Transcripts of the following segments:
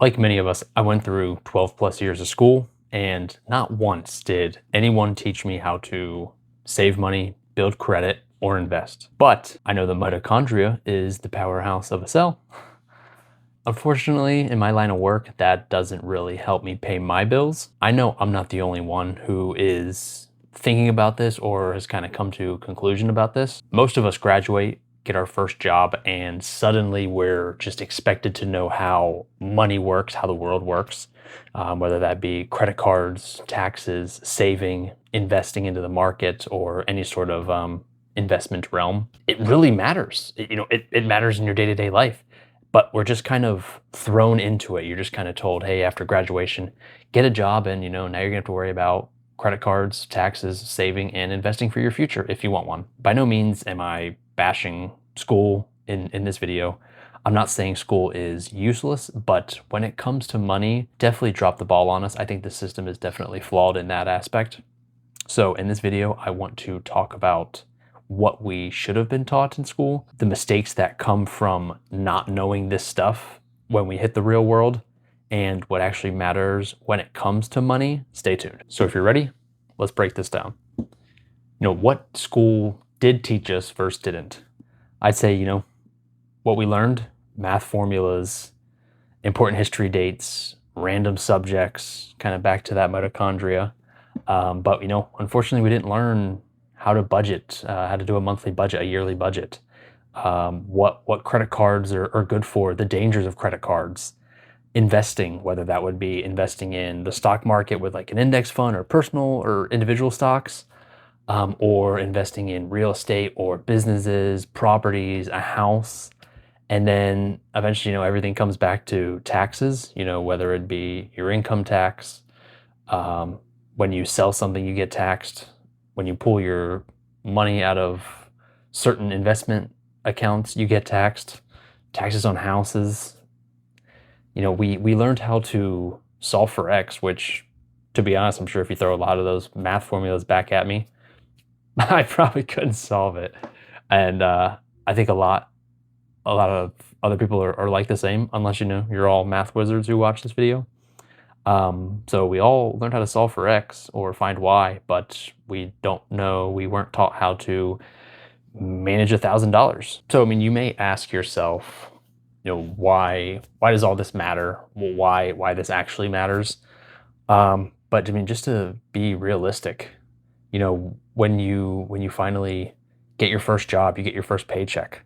Like many of us, I went through 12 plus years of school, and not once did anyone teach me how to save money, build credit, or invest. But I know the mitochondria is the powerhouse of a cell. Unfortunately, in my line of work, that doesn't really help me pay my bills. I know I'm not the only one who is thinking about this or has kind of come to a conclusion about this. Most of us graduate, get our first job, and suddenly we're just expected to know how money works, how the world works, whether that be credit cards, taxes, saving, investing into the market, or any sort of investment realm. It really matters. It matters in your day-to-day life, but we're just kind of thrown into it. You're just kind of told, hey, after graduation, get a job, and now you're gonna have to worry about credit cards, taxes, saving, and investing for your future if you want one. By no means am I bashing school in this video. I'm not saying school is useless, but when it comes to money, definitely drop the ball on us. I think the system is definitely flawed in that aspect. So in this video, I want to talk about what we should have been taught in school, the mistakes that come from not knowing this stuff when we hit the real world, and what actually matters when it comes to money. Stay tuned. So if you're ready, let's break this down. What school did teach us versus didn't. I'd say, what we learned, math formulas, important history dates, random subjects, kind of back to that mitochondria. But unfortunately, we didn't learn how to budget, how to do a monthly budget, a yearly budget, what credit cards are good for, the dangers of credit cards, investing, whether that would be investing in the stock market with like an index fund or personal or individual stocks, or investing in real estate or businesses, properties, a house. And then eventually, everything comes back to taxes, whether it be your income tax. When you sell something, you get taxed. When you pull your money out of certain investment accounts, you get taxed. Taxes on houses. We learned how to solve for X, which, to be honest, I'm sure if you throw a lot of those math formulas back at me, I probably couldn't solve it. And I think a lot of other people are like the same, unless you're all math wizards who watch this video. So we all learned how to solve for X or find Y, but we weren't taught how to manage $1,000. So, you may ask yourself, why does all this matter? Well, why this actually matters? But just to be realistic, when you finally get your first job, you get your first paycheck,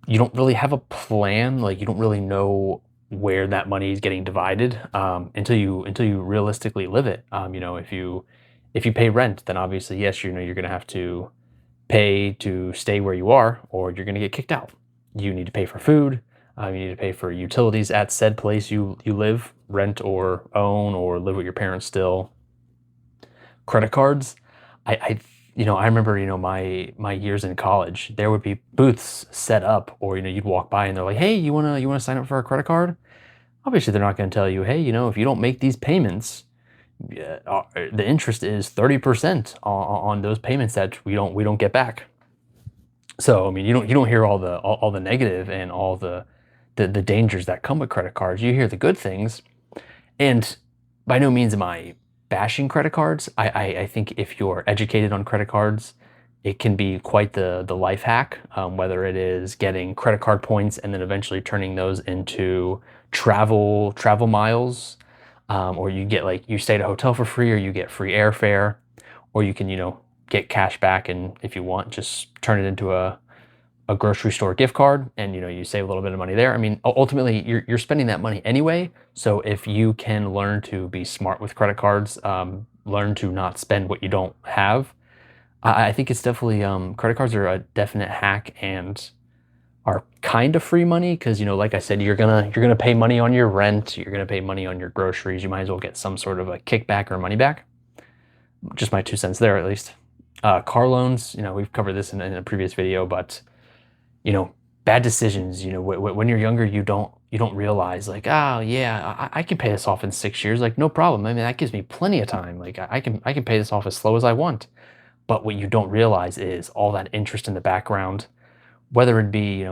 you don't really have a plan. Like, you don't really know where that money is getting divided until you realistically live it. If you pay rent, then obviously, yes, you're going to have to pay to stay where you are, or you're going to get kicked out. You need to pay for food. You need to pay for utilities at said place you live, rent or own, or live with your parents still. Credit cards. I remember, my years in college, there would be booths set up, or, you'd walk by and they're like, hey, you wanna sign up for a credit card? Obviously, they're not gonna tell you, hey, if you don't make these payments, the interest is 30% on those payments that we don't get back. So, you don't hear all the negative and all the dangers that come with credit cards. You hear the good things, and by no means am I bashing credit cards. I think if you're educated on credit cards, it can be quite the life hack, whether it is getting credit card points and then eventually turning those into travel miles, or you get you stay at a hotel for free, or you get free airfare, or you can get cash back, and if you want, just turn it into a grocery store gift card, and you save a little bit of money there. Ultimately, you're spending that money anyway. So if you can learn to be smart with credit cards, learn to not spend what you don't have, I think it's definitely credit cards are a definite hack and are kind of free money, because like I said, you're gonna pay money on your rent, you're gonna pay money on your groceries. You might as well get some sort of a kickback or money back. Just my 2 cents there, at least. Car loans, we've covered this in a previous video, but bad decisions. When you're younger, you don't realize, like, oh yeah, I can pay this off in 6 years, like, no problem. That gives me plenty of time. Like, I can pay this off as slow as I want. But what you don't realize is all that interest in the background, whether it be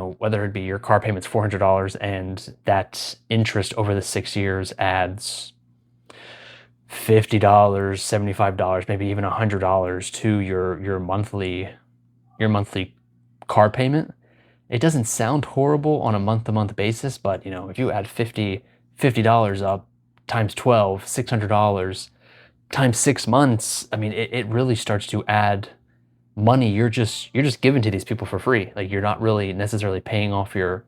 your car payment's $400 and that interest over the 6 years adds $50, $75, maybe even $100 to your monthly car payment. It doesn't sound horrible on a month-to-month basis, but if you add $50 up times 12, $600 times 6 months, I mean, it really starts to add money you're just giving to these people for free. Like, you're not really necessarily paying off your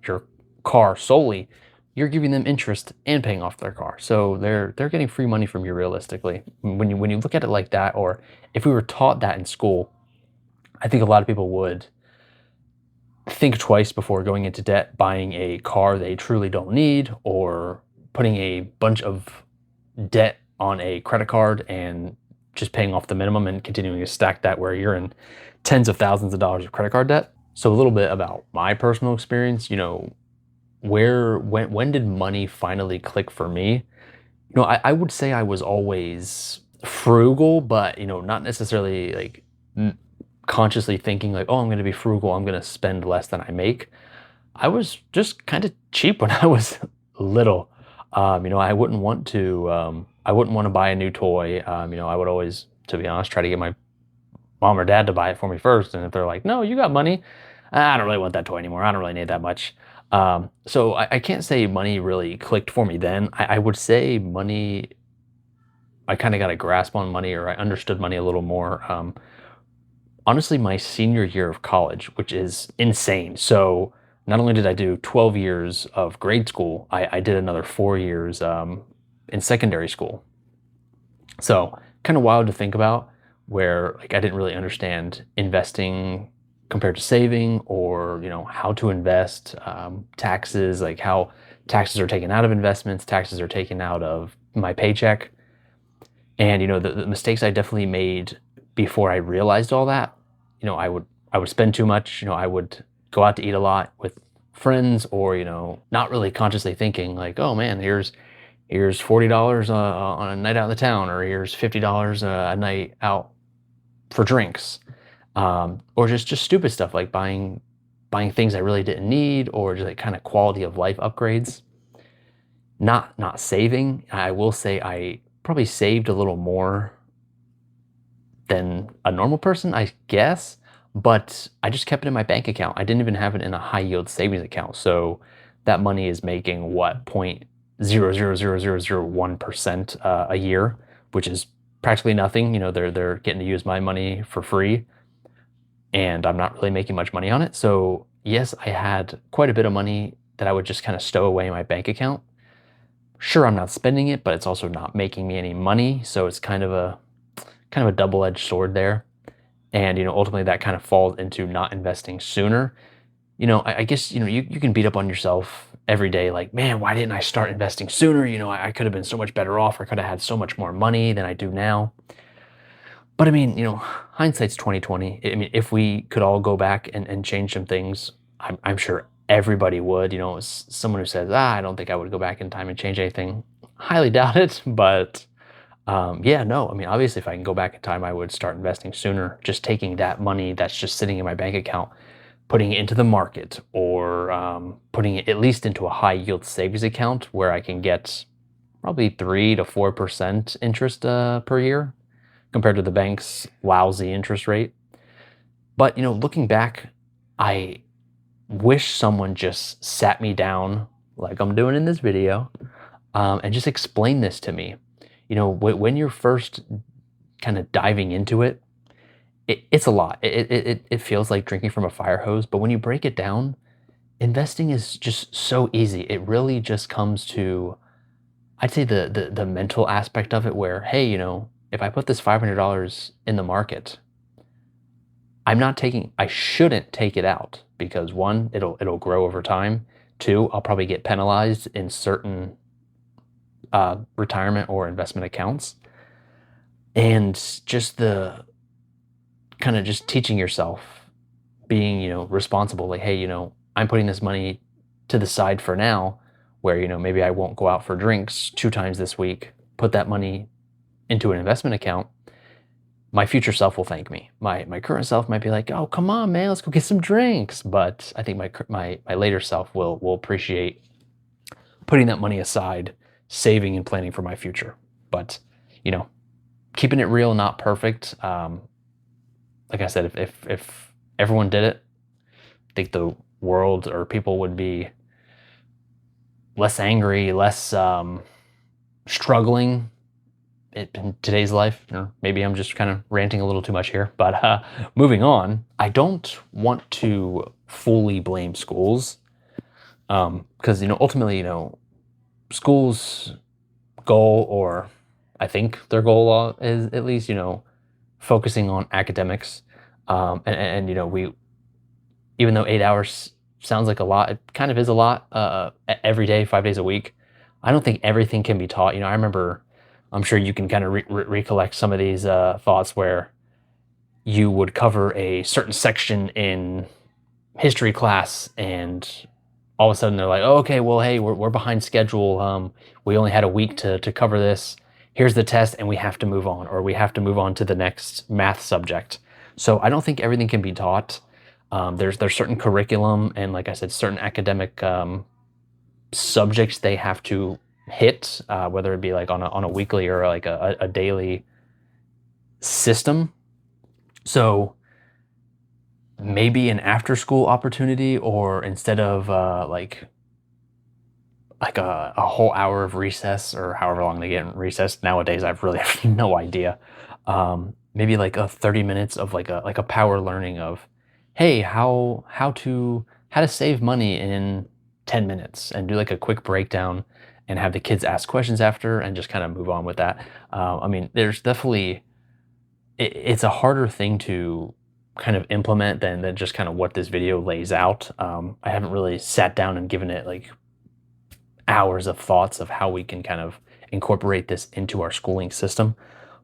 car solely. You're giving them interest and paying off their car. So they're getting free money from you realistically. When you look at it like that, or if we were taught that in school, I think a lot of people would think twice before going into debt, buying a car they truly don't need, or putting a bunch of debt on a credit card and just paying off the minimum and continuing to stack that where you're in tens of thousands of dollars of credit card debt. So a little bit about my personal experience, when did money finally click for me? I would say I was always frugal, but not necessarily like consciously thinking like, oh, I'm going to be frugal, I'm going to spend less than I make. I was just kind of cheap when I was little. I wouldn't want to buy a new toy. I would always, to be honest, try to get my mom or dad to buy it for me first. And if they're like, no, you got money, I don't really want that toy anymore. I don't really need that much. So I can't say money really clicked for me then. I would say money, I kind of got a grasp on money, or I understood money a little more. Honestly, my senior year of college, which is insane. So not only did I do 12 years of grade school, I did another 4 years in secondary school. So kind of wild to think about, where like I didn't really understand investing compared to saving, or how to invest, taxes, like how taxes are taken out of investments, taxes are taken out of my paycheck. And the mistakes I definitely made before I realized all that, I would spend too much. I would go out to eat a lot with friends, or not really consciously thinking like, oh man, here's $40 on a night out in the town, or here's $50 a night out for drinks, or just stupid stuff like buying things I really didn't need, or just like kind of quality of life upgrades. Not saving. I will say I probably saved a little more than a normal person, I guess, but I just kept it in my bank account. I didn't even have it in a high yield savings account. So that money is making what, 0.00001% a year, which is practically nothing. They're getting to use my money for free, and I'm not really making much money on it. So yes, I had quite a bit of money that I would just kind of stow away in my bank account. Sure, I'm not spending it, but it's also not making me any money. So it's kind of a double-edged sword there. And ultimately that kind of falls into not investing sooner. I guess you can beat up on yourself every day like, man, why didn't I start investing sooner? I could have been so much better off, or could have had so much more money than I do now. But I mean, hindsight's 2020. I mean, if we could all go back and change some things, I'm sure everybody would. Someone who says, I don't think I would go back in time and change anything, highly doubt it. But yeah, no, I mean, obviously if I can go back in time, I would start investing sooner. Just taking that money that's just sitting in my bank account, putting it into the market, or putting it at least into a high yield savings account where I can get probably 3 to 4% interest per year, compared to the bank's lousy interest rate. But looking back, I wish someone just sat me down like I'm doing in this video, and just explained this to me. When you're first kind of diving into it, it's a lot. It feels like drinking from a fire hose, but when you break it down, investing is just so easy. It really just comes to, I'd say, the mental aspect of it, where, hey, if I put this $500 in the market, I shouldn't take it out, because one, it'll grow over time. Two, I'll probably get penalized in certain retirement or investment accounts. And just the kind of just teaching yourself, being, responsible, like, hey, I'm putting this money to the side for now, where, maybe I won't go out for drinks 2 times this week, put that money into an investment account. my future self will thank me. My current self might be like, "Oh, come on, man, let's go get some drinks." But I think my later self will appreciate putting that money aside, saving and planning for my future. But you know, keeping it real, not perfect. Like I said, if everyone did it, I think the world or people would be less angry, less struggling in today's life. Maybe I'm just kind of ranting a little too much here, but moving on, I don't want to fully blame schools because ultimately schools goal, or I think their goal is at least focusing on academics, and we, even though 8 hours sounds like a lot, it kind of is a lot every day, 5 days a week. I don't think everything can be taught. I remember, I'm sure you can kind of recollect some of these thoughts where you would cover a certain section in history class, and all of a sudden they're like, oh, okay, well, hey, we're behind schedule. We only had a week to cover this. Here's the test, and we have to move on, or we have to move on to the next math subject. So I don't think everything can be taught. There's certain curriculum and, like I said, certain academic subjects they have to hit, whether it be like on a weekly or like a daily system. So maybe an after school opportunity, or instead of like a whole hour of recess, or however long they get in recess nowadays, I've really have no idea. Maybe like a 30 minutes of like a power learning of, hey, how to save money in 10 minutes, and do like a quick breakdown and have the kids ask questions after and just kind of move on with that. I mean, there's definitely, it's a harder thing to kind of implement than just kind of what this video lays out. I haven't really sat down and given it like hours of thoughts of how we can kind of incorporate this into our schooling system.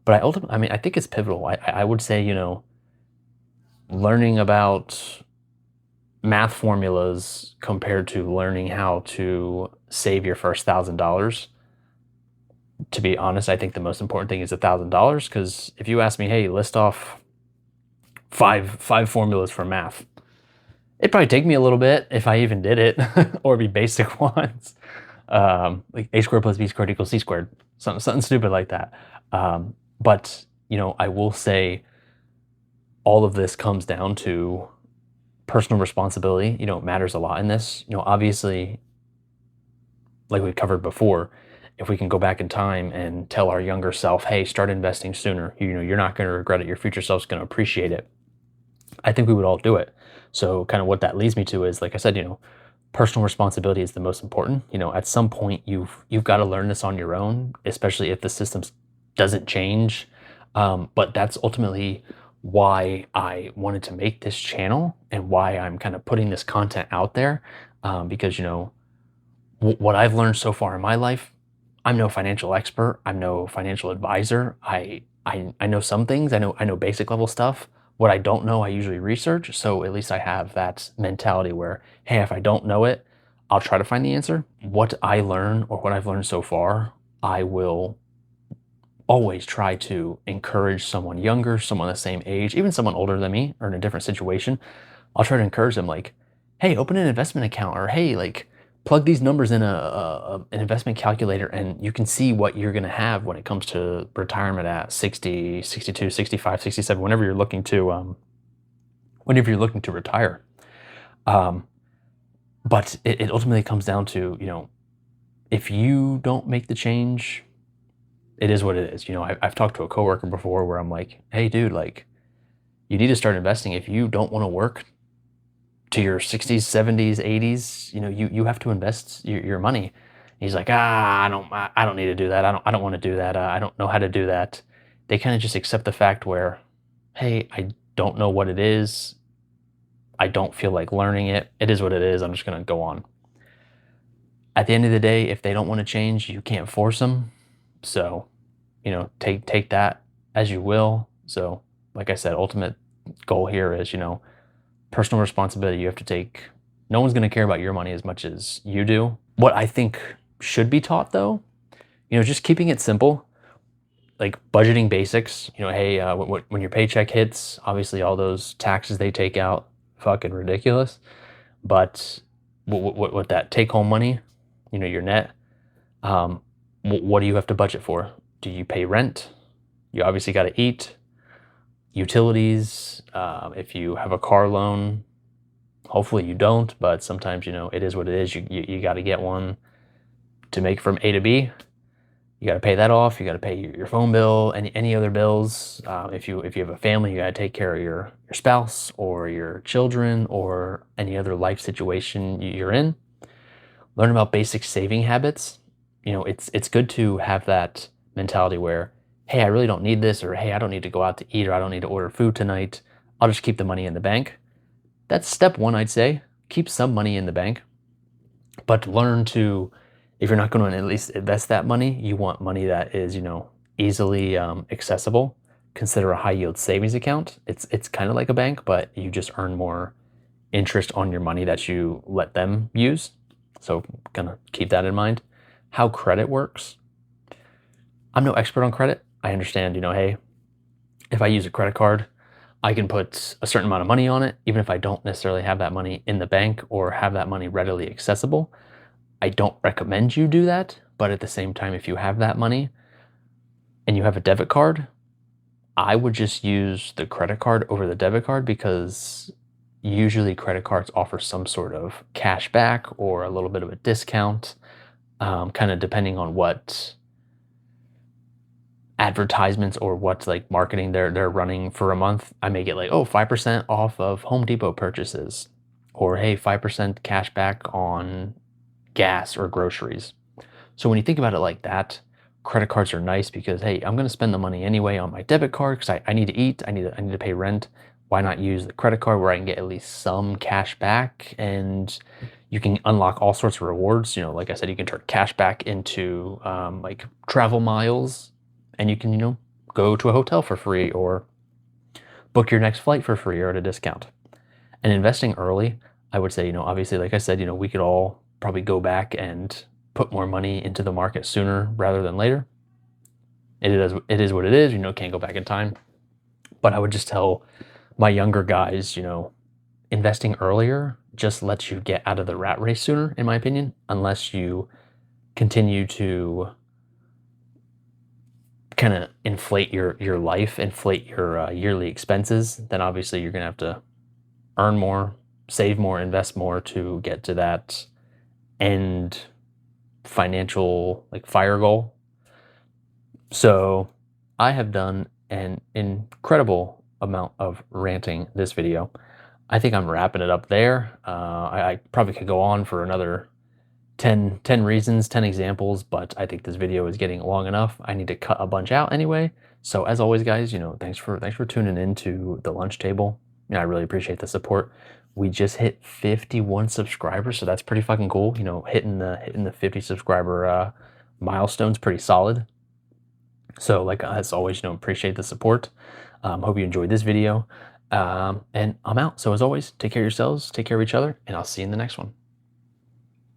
But I mean, I think it's pivotal. I would say, learning about math formulas compared to learning how to save your first $1,000. To be honest, I think the most important thing is $1,000, because if you ask me, hey, list off five formulas for math, it'd probably take me a little bit if I even did it, or be basic ones, like a squared plus b squared equals c squared, something stupid like that. But I will say all of this comes down to personal responsibility. Matters a lot in this. Obviously, like we covered before, if we can go back in time and tell our younger self, hey, start investing sooner, you're not going to regret it. Your future self's going to appreciate it. I think we would all do it. So kind of what that leads me to is, like I said, personal responsibility is the most important. At some point you've got to learn this on your own, especially if the system doesn't change. But that's ultimately why I wanted to make this channel, and why I'm kind of putting this content out there, because what I've learned so far in my life, I'm no financial expert, I'm no financial advisor. I know some things, I know basic level stuff. What I don't know, I usually research. So at least I have that mentality where, hey, if I don't know it, I'll try to find the answer. What I learn, or what I've learned so far, I will always try to encourage someone younger, someone the same age, even someone older than me or in a different situation. I'll try to encourage them, like, hey, open an investment account, or hey, like, plug these numbers in an investment calculator, and you can see what you're going to have when it comes to retirement at 60, 62, 65, 67, whenever you're looking to retire. But it ultimately comes down to, if you don't make the change, it is what it is. I've talked to a coworker before where I'm like, hey, dude, like, you need to start investing. If you don't want to work to your 60s, 70s, 80s, you have to invest your money. He's like, I don't need to do that. I don't want to do that. I don't know how to do that. They kind of just accept the fact where, hey, I don't know what it is. I don't feel like learning it. It is what it is. I'm just going to go on. At the end of the day, if they don't want to change, you can't force them. So, take that as you will. So, like I said, ultimate goal here is, personal responsibility. You have to take, no one's going to care about your money as much as you do. What I think should be taught, though, just keeping it simple. like budgeting basics, hey, when your paycheck hits, obviously all those taxes they take out, fucking ridiculous. But what that take home money, your net, um, what do you have to budget for? Do you pay rent? You obviously got to eat, utilities. If you have a car loan, hopefully you don't, but sometimes, it is what it is. You got to get one to make from A to B. You got to pay that off. You got to pay your phone bill, any other bills. If you have a family, you got to take care of your spouse or your children or any other life situation you're in. Learn about basic saving habits. It's good to have that mentality where, hey, I really don't need this, or hey, I don't need to go out to eat, or I don't need to order food tonight. I'll just keep the money in the bank. That's step one, I'd say. Keep some money in the bank, but learn to, if you're not going to at least invest that money, you want money that is, easily accessible. Consider a high yield savings account. It's kind of like a bank, but you just earn more interest on your money that you let them use. So gonna keep that in mind. How credit works. I'm no expert on credit. I understand, hey, if I use a credit card, I can put a certain amount of money on it, even if I don't necessarily have that money in the bank or have that money readily accessible. I don't recommend you do that, but at the same time, if you have that money and you have a debit card, I would just use the credit card over the debit card, because usually credit cards offer some sort of cash back or a little bit of a discount, kind of depending on what advertisements or what like marketing they're running for a month. I may get like, 5% off of Home Depot purchases, or hey, 5% cash back on gas or groceries. So when you think about it like that, credit cards are nice because, hey, I'm going to spend the money anyway on my debit card because I need to eat, I need to pay rent. Why not use the credit card where I can get at least some cash back, and you can unlock all sorts of rewards. Like I said, you can turn cash back into like travel miles, and you can, go to a hotel for free or book your next flight for free or at a discount. And investing early, I would say, obviously, like I said, we could all probably go back and put more money into the market sooner rather than later. It is what it is, can't go back in time. But I would just tell my younger guys, investing earlier just lets you get out of the rat race sooner, in my opinion, unless you continue to kind of inflate your life, inflate your yearly expenses. Then obviously you're gonna have to earn more, save more, invest more to get to that end financial like fire goal. So I have done an incredible amount of ranting this video. I think I'm wrapping it up there. I probably could go on for another 10 reasons, 10 examples, but I think this video is getting long enough. I need to cut a bunch out anyway. So as always, guys, thanks for tuning into the lunch table. I really appreciate the support. We just hit 51 subscribers, so that's pretty fucking cool. Hitting the 50 subscriber milestone's pretty solid. So like as always, appreciate the support. Hope you enjoyed this video. And I'm out. So as always, take care of yourselves, take care of each other, and I'll see you in the next one.